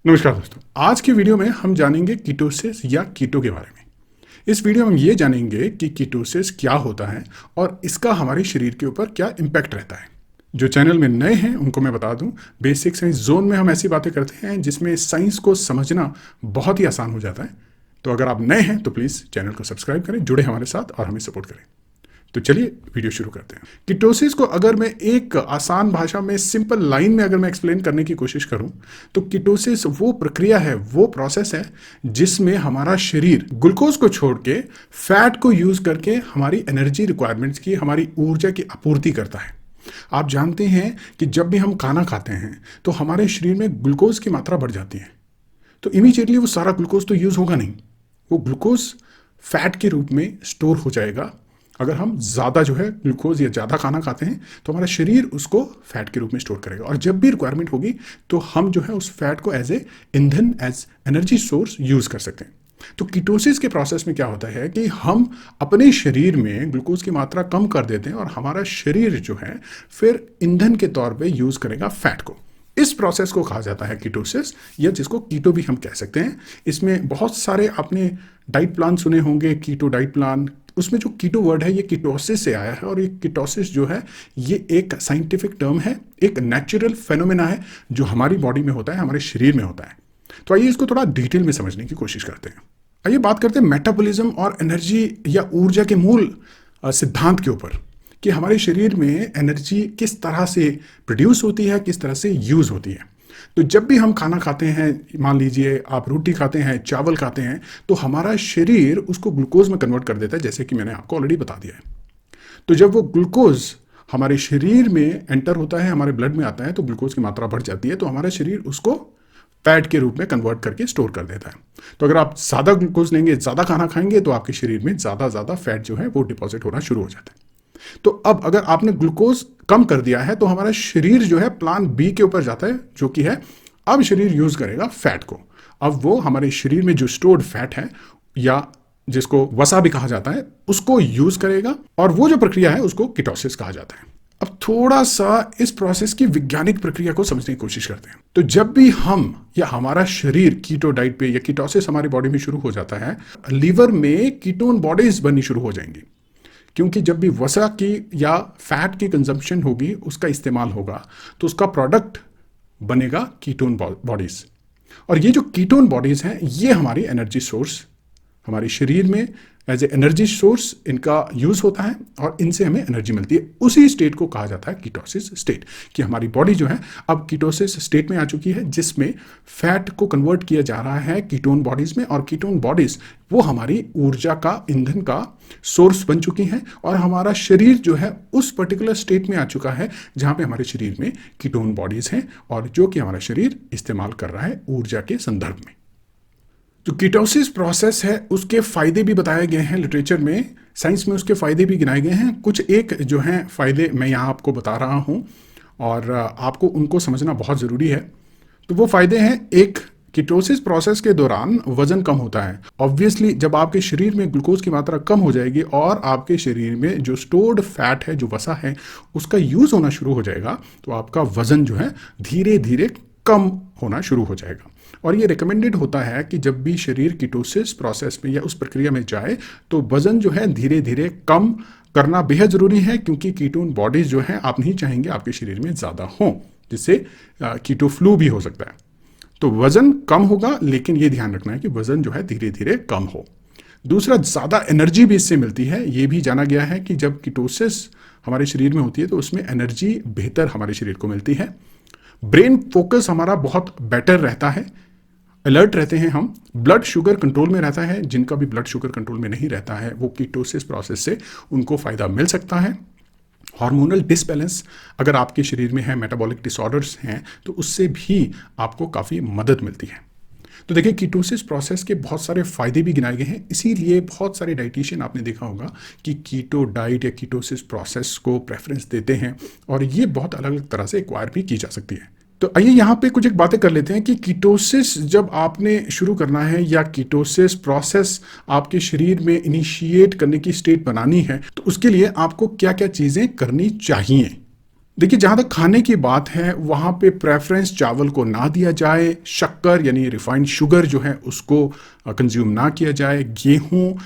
नमस्कार दोस्तों, आज की वीडियो में हम जानेंगे कीटोसिस या कीटो के बारे में। इस वीडियो में हम ये जानेंगे कि कीटोसिस क्या होता है और इसका हमारे शरीर के ऊपर क्या इम्पैक्ट रहता है। जो चैनल में नए हैं उनको मैं बता दूं, बेसिक साइंस जोन में हम ऐसी बातें करते हैं जिसमें साइंस को समझना बहुत ही आसान हो जाता है। तो अगर आप नए हैं तो प्लीज़ चैनल को सब्सक्राइब करें, जुड़े हमारे साथ और हमें सपोर्ट करें। तो चलिए वीडियो शुरू करते हैं। कीटोसिस को अगर मैं एक आसान भाषा में, सिंपल लाइन में अगर मैं एक्सप्लेन करने की कोशिश करूं तो कीटोसिस वो प्रक्रिया है, वो प्रोसेस है जिसमें हमारा शरीर ग्लूकोज को छोड़ के फैट को यूज करके हमारी एनर्जी रिक्वायरमेंट्स की, हमारी ऊर्जा की आपूर्ति करता है। आप जानते हैं कि जब भी हम खाना खाते हैं तो हमारे शरीर में ग्लूकोज की मात्रा बढ़ जाती है, तो इमीडिएटली वो सारा ग्लूकोज तो यूज होगा नहीं, वो ग्लूकोज फैट के रूप में स्टोर हो जाएगा। अगर हम ज़्यादा जो है ग्लूकोज या ज़्यादा खाना खाते हैं तो हमारा शरीर उसको फैट के रूप में स्टोर करेगा, और जब भी रिक्वायरमेंट होगी तो हम जो है उस फैट को एज ए ईंधन, एज एनर्जी सोर्स यूज़ कर सकते हैं। तो कीटोसिस के प्रोसेस में क्या होता है कि हम अपने शरीर में ग्लूकोज की मात्रा कम कर देते हैं और हमारा शरीर जो है फिर ईंधन के तौर पे यूज़ करेगा फैट को। इस प्रोसेस को कहा जाता है कीटोसिस, या जिसको कीटो भी हम कह सकते हैं। इसमें बहुत सारे आपने डाइट प्लान सुने होंगे, कीटो डाइट प्लान। उसमें जो कीटो वर्ड है ये कीटोसिस से आया है, और ये कीटोसिस जो है ये एक साइंटिफिक टर्म है, एक नेचुरल फेनोमेना है जो हमारी बॉडी में होता है, हमारे शरीर में होता है। तो आइए इसको थोड़ा डिटेल में समझने की कोशिश करते हैं। आइए बात करते हैं मेटाबॉलिज्म और एनर्जी या ऊर्जा के मूल सिद्धांत के ऊपर, कि हमारे शरीर में एनर्जी किस तरह से प्रोड्यूस होती है, किस तरह से यूज़ होती है। तो जब भी हम खाना खाते हैं, मान लीजिए आप रोटी खाते हैं, चावल खाते हैं, तो हमारा शरीर उसको ग्लूकोज में कन्वर्ट कर देता है, जैसे कि मैंने आपको ऑलरेडी बता दिया है। तो जब वो ग्लूकोज हमारे शरीर में एंटर होता है, हमारे ब्लड में आता है, तो ग्लूकोज की मात्रा बढ़ जाती है, तो हमारा शरीर उसको फैट के रूप में कन्वर्ट करके स्टोर कर देता है। तो अगर आप ज़्यादा ग्लूकोज लेंगे, ज़्यादा खाना खाएंगे, तो आपके शरीर में ज़्यादा फैट जो है वो डिपॉजिट होना शुरू हो जाता है। तो अब अगर आपने ग्लूकोज कम कर दिया है तो हमारा शरीर जो है प्लान बी के ऊपर जाता है, जो कि है अब शरीर यूज करेगा फैट को। अब वो हमारे शरीर में जो स्टोर्ड फैट है, या जिसको वसा भी कहा जाता है, उसको यूज करेगा, और वो जो प्रक्रिया है उसको कीटोसिस कहा जाता है। अब थोड़ा सा इस प्रोसेस की वैज्ञानिक प्रक्रिया को समझने की कोशिश करते हैं। तो जब भी हम या हमारा शरीर कीटो डाइट पे या कीटोसिस हमारी बॉडी में शुरू हो जाता है, लीवर में कीटोन बॉडीज बननी शुरू हो जाएंगी, क्योंकि जब भी वसा की या फैट की कंजम्पशन होगी, उसका इस्तेमाल होगा, तो उसका प्रोडक्ट बनेगा कीटोन बॉडीज। और ये जो कीटोन बॉडीज हैं ये हमारी एनर्जी सोर्स, हमारे शरीर में एज ए एनर्जी सोर्स इनका यूज होता है, और इनसे हमें एनर्जी मिलती है। उसी स्टेट को कहा जाता है कीटोसिस स्टेट, कि हमारी बॉडी जो है अब कीटोसिस स्टेट में आ चुकी है, जिसमें फैट को कन्वर्ट किया जा रहा है कीटोन बॉडीज में, और कीटोन बॉडीज वो हमारी ऊर्जा का, ईंधन का सोर्स बन चुकी हैं, और हमारा शरीर जो है उस पर्टिकुलर स्टेट में आ चुका है जहां पे हमारे शरीर में कीटोन बॉडीज हैं, और जो कि हमारा शरीर इस्तेमाल कर रहा है ऊर्जा के संदर्भ में। जो कीटोसिस प्रोसेस है उसके फायदे भी बताए गए हैं लिटरेचर में, साइंस में उसके फायदे भी गिनाए गए हैं। कुछ एक जो हैं फायदे मैं यहाँ आपको बता रहा हूँ, और आपको उनको समझना बहुत ज़रूरी है। तो वो फायदे हैं, एक, कीटोसिस प्रोसेस के दौरान वजन कम होता है। ऑब्वियसली जब आपके शरीर में ग्लूकोज की मात्रा कम हो जाएगी और आपके शरीर में जो स्टोर्ड फैट है, जो वसा है, उसका यूज़ होना शुरू हो जाएगा, तो आपका वजन जो है धीरे धीरे कम होना शुरू हो जाएगा। और ये रिकमेंडेड होता है कि जब भी शरीर कीटोसिस प्रोसेस में या उस प्रक्रिया में जाए तो वजन जो है धीरे धीरे कम करना बेहद ज़रूरी है, क्योंकि कीटोन बॉडीज जो है आप नहीं चाहेंगे आपके शरीर में ज़्यादा हों, जिससे कीटो फ्लू भी हो सकता है। तो वजन कम होगा, लेकिन ये ध्यान रखना है कि वजन जो है धीरे धीरे कम हो। दूसरा, ज़्यादा एनर्जी भी इससे मिलती है। ये भी जाना गया है कि जब कीटोसिस हमारे शरीर में होती है तो उसमें एनर्जी बेहतर हमारे शरीर को मिलती है। ब्रेन फोकस हमारा बहुत बेटर रहता है, अलर्ट रहते हैं हम। ब्लड शुगर कंट्रोल में रहता है, जिनका भी ब्लड शुगर कंट्रोल में नहीं रहता है वो कीटोसिस प्रोसेस से उनको फ़ायदा मिल सकता है। हार्मोनल डिसबैलेंस अगर आपके शरीर में है, मेटाबॉलिक डिसऑर्डर्स हैं, तो उससे भी आपको काफ़ी मदद मिलती है। तो देखिए, कीटोसिस प्रोसेस के बहुत सारे फायदे भी गिनाए गए हैं, इसीलिए बहुत सारे डाइटिशियन आपने देखा होगा कि कीटो डाइट या कीटोसिस प्रोसेस को प्रेफरेंस देते हैं, और ये बहुत अलग अलग तरह से एक्वायर भी की जा सकती है। तो आइए यहाँ पे कुछ एक बातें कर लेते हैं कि कीटोसिस जब आपने शुरू करना है, या कीटोसिस प्रोसेस आपके शरीर में इनिशिएट करने की स्टेट बनानी है, तो उसके लिए आपको क्या क्या चीज़ें करनी चाहिए। देखिए, जहाँ तक खाने की बात है, वहाँ पे प्रेफ़रेंस चावल को ना दिया जाए, शक्कर यानी रिफ़ाइंड शुगर जो है उसको कंज़्यूम ना किया जाए, गेहूँ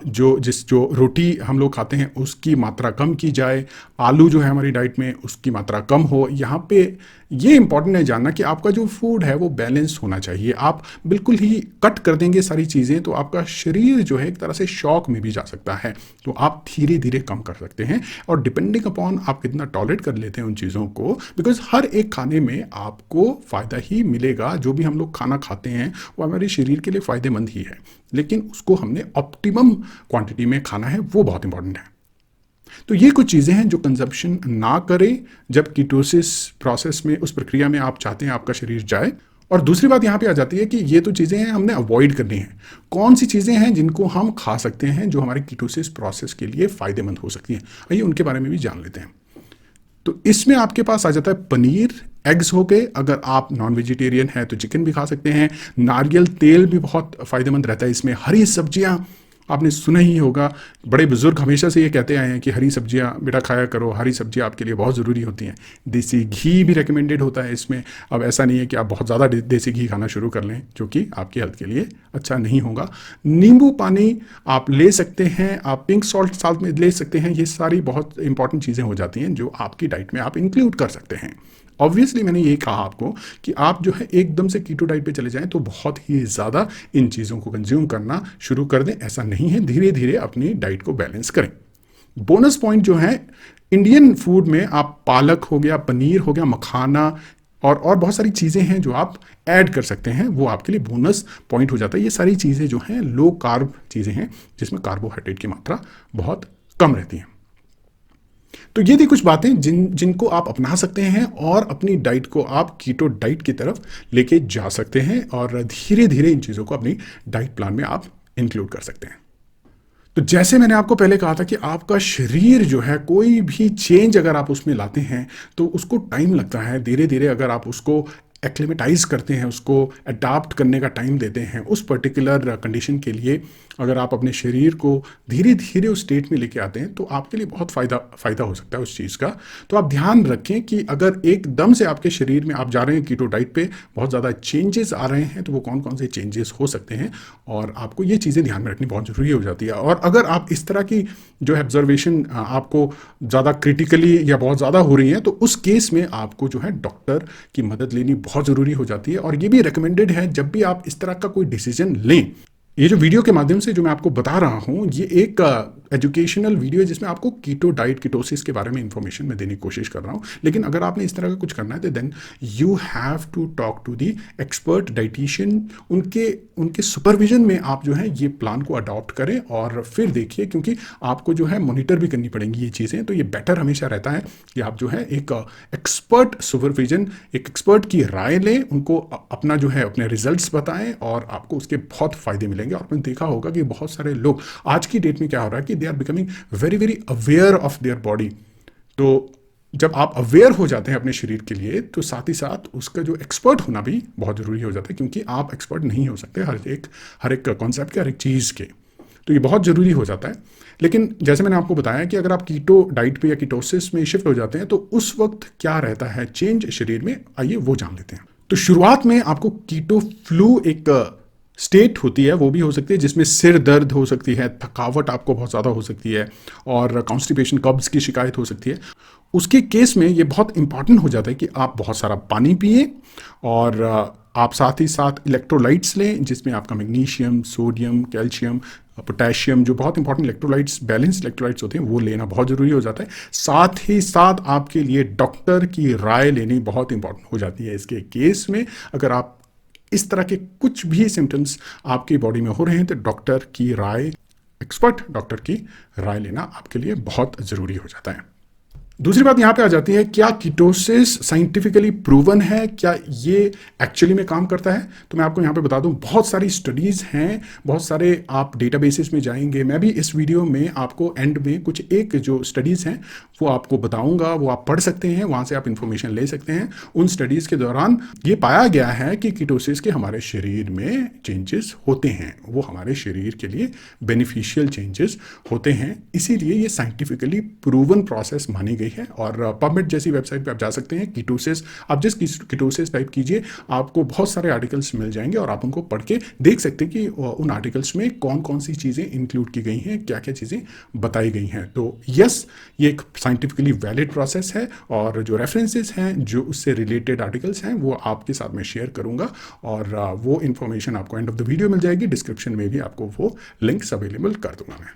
जो रोटी हम लोग खाते हैं उसकी मात्रा कम की जाए, आलू जो है हमारी डाइट में उसकी मात्रा कम हो। यहाँ पे ये इम्पॉर्टेंट है जानना कि आपका जो फूड है वो बैलेंस होना चाहिए। आप बिल्कुल ही कट कर देंगे सारी चीज़ें तो आपका शरीर जो है एक तरह से शॉक में भी जा सकता है। तो आप धीरे-धीरे कम कर सकते हैं और डिपेंडिंग अपॉन आप कितना टॉलरेट कर लेते हैं उन चीज़ों को, बिकॉज़ हर एक खाने में आपको फ़ायदा ही मिलेगा। जो भी हम लोग खाना खाते हैं वो हमारे शरीर के लिए फ़ायदेमंद ही है, लेकिन उसको हमने ऑप्टिमम क्वांटिटी में खाना है, वो बहुत इंपॉर्टेंट है। तो ये कुछ चीज़ें हैं जो कंजप्शन ना करें जब कीटोसिस प्रोसेस में, उस प्रक्रिया में आप चाहते हैं आपका शरीर जाए। और दूसरी बात यहाँ पे आ जाती है कि ये तो चीज़ें हैं हमने अवॉइड करनी है। कौन सी चीज़ें हैं जिनको हम खा सकते हैं जो हमारे कीटोसिस प्रोसेस के लिए फ़ायदेमंद हो सकती हैं, आइए उनके बारे में भी जान लेते हैं। तो इसमें आपके पास आ जाता है पनीर, एग्स हो गए, अगर आप नॉन वेजिटेरियन हैं तो चिकन भी खा सकते हैं। नारियल तेल भी बहुत फ़ायदेमंद रहता है इसमें। हरी सब्जियाँ, आपने सुना ही होगा, बड़े बुजुर्ग हमेशा से ये कहते आए हैं कि हरी सब्जियाँ बेटा खाया करो, हरी सब्जियाँ आपके लिए बहुत ज़रूरी होती हैं। देसी घी भी रिकमेंडेड होता है इसमें। अब ऐसा नहीं है कि आप बहुत ज़्यादा देसी घी खाना शुरू कर लें, जो कि आपकी हेल्थ के लिए अच्छा नहीं होगा। नींबू पानी आप ले सकते हैं, आप पिंक सॉल्ट साथ में ले सकते हैं। ये सारी बहुत इंपॉर्टेंट चीज़ें हो जाती हैं जो आपकी डाइट में आप इंक्लूड कर सकते हैं। ऑब्वियसली मैंने ये कहा आपको कि आप जो है एकदम से कीटो डाइट पे चले जाएं तो बहुत ही ज़्यादा इन चीज़ों को कंज्यूम करना शुरू कर दें, ऐसा नहीं है। धीरे धीरे अपनी डाइट को बैलेंस करें। बोनस पॉइंट जो है, इंडियन फूड में आप पालक हो गया, पनीर हो गया, मखाना और बहुत सारी चीज़ें हैं जो आप ऐड कर सकते हैं, वो आपके लिए बोनस पॉइंट हो जाता है। ये सारी चीज़ें जो हैं लो कार्ब चीज़ें हैं जिसमें कार्बोहाइड्रेट की मात्रा बहुत कम रहती है। तो ये थी कुछ बातें जिनको आप अपना सकते हैं और अपनी डाइट को आप कीटो डाइट की तरफ लेके जा सकते हैं और धीरे धीरे इन चीज़ों को अपनी डाइट प्लान में आप इंक्लूड कर सकते हैं। तो जैसे मैंने आपको पहले कहा था कि आपका शरीर जो है, कोई भी चेंज अगर आप उसमें लाते हैं तो उसको टाइम लगता है। धीरे धीरे अगर आप उसको एक्लिमेटाइज करते हैं, उसको अडाप्ट करने का टाइम देते हैं उस पर्टिकुलर कंडीशन के लिए, अगर आप अपने शरीर को धीरे धीरे उस स्टेट में लेके आते हैं तो आपके लिए बहुत फ़ायदा हो सकता है उस चीज़ का। तो आप ध्यान रखें कि अगर एकदम से आपके शरीर में आप जा रहे हैं कीटो डाइट पे, बहुत ज़्यादा चेंजेस आ रहे हैं, तो वो कौन कौन से चेंजेस हो सकते हैं और आपको ये चीज़ें ध्यान में रखनी बहुत ज़रूरी हो जाती है। और अगर आप इस तरह की जो है ऑब्जर्वेशन आपको ज़्यादा क्रिटिकली या बहुत ज़्यादा हो रही है तो उस केस में आपको जो है डॉक्टर की मदद लेनी बहुत ज़रूरी हो जाती है। और ये भी रिकमेंडेड है जब भी आप इस तरह का कोई डिसीजन लें। ये जो वीडियो के माध्यम से जो मैं आपको बता रहा हूँ, ये एक एजुकेशनल वीडियो है जिसमें आपको कीटो डाइट, कीटोसिस के बारे में इंफॉर्मेशन मैं देने की कोशिश कर रहा हूँ। लेकिन अगर आपने इस तरह का कुछ करना है तो then you have to talk to the expert dietitian. उनके सुपरविजन में आप जो है ये प्लान को अडॉप्ट करें और फिर देखिए, क्योंकि आपको जो है मॉनिटर भी करनी पड़ेंगी ये चीज़ें। तो ये बेटर हमेशा रहता है कि आप जो है एक एक्सपर्ट सुपरविजन, एक एक्सपर्ट की राय लें, उनको अपना जो है अपने रिजल्ट्स बताएं और आपको उसके बहुत फ़ायदे मिलेंगे। और आपने देखा होगा कि बहुत सारे लोग आज की डेट में क्या हो रहा है कि they are becoming very very aware of their body. तो जब आप अवेयर हो जाते हैं अपने शरीर के लिए तो साथ ही साथ उसका जो एक्सपर्ट होना भी बहुत ज़रूरी हो जाता है, क्योंकि आप एक्सपर्ट नहीं हो सकते हर एक कॉन्सेप्ट के, हर एक चीज़ के। तो ये बहुत ज़रूरी हो जाता है। लेकिन जैसे मैंने आपको बताया कि अगर आप कीटो डाइट पे या कीटोसिस में शिफ्ट हो जाते हैं तो उस वक्त क्या रहता है चेंज शरीर में, आइए वो जान लेते हैं। तो शुरुआत में आपको कीटो फ्लू एक स्टेट होती है, वो भी हो सकती है जिसमें सिर दर्द हो सकती है, थकावट आपको बहुत ज़्यादा हो सकती है और कॉन्स्टिपेशन, कब्ज़ की शिकायत हो सकती है। उसके केस में ये बहुत इंपॉर्टेंट हो जाता है कि आप बहुत सारा पानी पिए और आप साथ ही साथ इलेक्ट्रोलाइट्स लें जिसमें आपका मैग्नीशियम, सोडियम, कैल्शियम, पोटेशियम, जो बहुत इंपॉर्टेंट इलेक्ट्रोलाइट्स, बैलेंस इलेक्ट्रोलाइट्स होते हैं, वो लेना बहुत ज़रूरी हो जाता है। साथ ही साथ आपके लिए डॉक्टर की राय लेनी बहुत इंपॉर्टेंट हो जाती है इसके केस में। अगर आप इस तरह के कुछ भी सिम्टम्स आपकी बॉडी में हो रहे हैं तो डॉक्टर की राय, एक्सपर्ट डॉक्टर की राय लेना आपके लिए बहुत ज़रूरी हो जाता है। दूसरी बात यहाँ पे आ जाती है, क्या कीटोसिस साइंटिफिकली प्रूवन है, क्या ये एक्चुअली में काम करता है? तो मैं आपको यहाँ पे बता दूँ, बहुत सारी स्टडीज़ हैं, बहुत सारे आप डेटाबेसेस में जाएंगे। मैं भी इस वीडियो में आपको एंड में कुछ एक जो स्टडीज़ हैं वो आपको बताऊंगा, वो आप पढ़ सकते हैं, वहाँ से आप इन्फॉर्मेशन ले सकते हैं। उन स्टडीज़ के दौरान ये पाया गया है कि कीटोसिस के हमारे शरीर में चेंजेस होते हैं, वो हमारे शरीर के लिए बेनिफिशियल चेंजेस होते हैं। इसीलिए ये साइंटिफिकली प्रूवन प्रोसेस मानी गई है। और पबमेड जैसी वेबसाइट पे आप जा सकते हैं। कीटोसिस, आप जिस कीटोसिस टाइप कीजिए, आपको बहुत सारे आर्टिकल्स मिल जाएंगे और आप उनको पढ़ के देख सकते हैं कि उन आर्टिकल्स में कौन कौन सी चीज़ें इंक्लूड की गई हैं, क्या क्या चीज़ें बताई गई हैं। तो यस, ये एक साइंटिफिकली वैलिड प्रोसेस है और जो रेफरेंसेस हैं, जो उससे रिलेटेड आर्टिकल्स हैं, वो आपके साथ मैं शेयर करूंगा और वो इन्फॉर्मेशन आपको एंड ऑफ द वीडियो मिल जाएगी। डिस्क्रिप्शन में भी आपको वो लिंक्स अवेलेबल कर दूंगा मैं।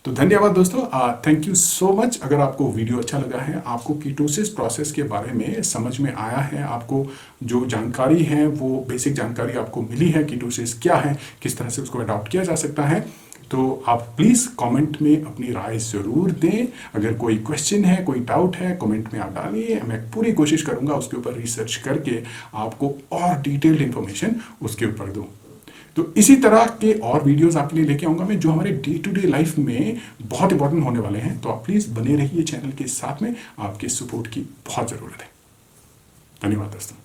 तो धन्यवाद दोस्तों, थैंक यू सो मच। अगर आपको वीडियो अच्छा लगा है, आपको कीटोसिस प्रोसेस के बारे में समझ में आया है, आपको जो जानकारी है वो बेसिक जानकारी आपको मिली है, कीटोसिस क्या है, किस तरह से उसको अडॉप्ट किया जा सकता है, तो आप प्लीज़ कमेंट में अपनी राय ज़रूर दें। अगर कोई क्वेश्चन है, कोई डाउट है, कमेंट में आप डालिए। मैं पूरी कोशिश करूँगा उसके ऊपर रिसर्च करके आपको और डिटेल्ड इन्फॉर्मेशन उसके ऊपर दूँ। तो इसी तरह के और वीडियोस आपके लिए लेके आऊंगा मैं, जो हमारे डे टू डे लाइफ में बहुत इंपॉर्टेंट होने वाले हैं। तो आप प्लीज़ बने रहिए चैनल के साथ में, आपके सपोर्ट की बहुत ज़रूरत है। धन्यवाद दोस्तों।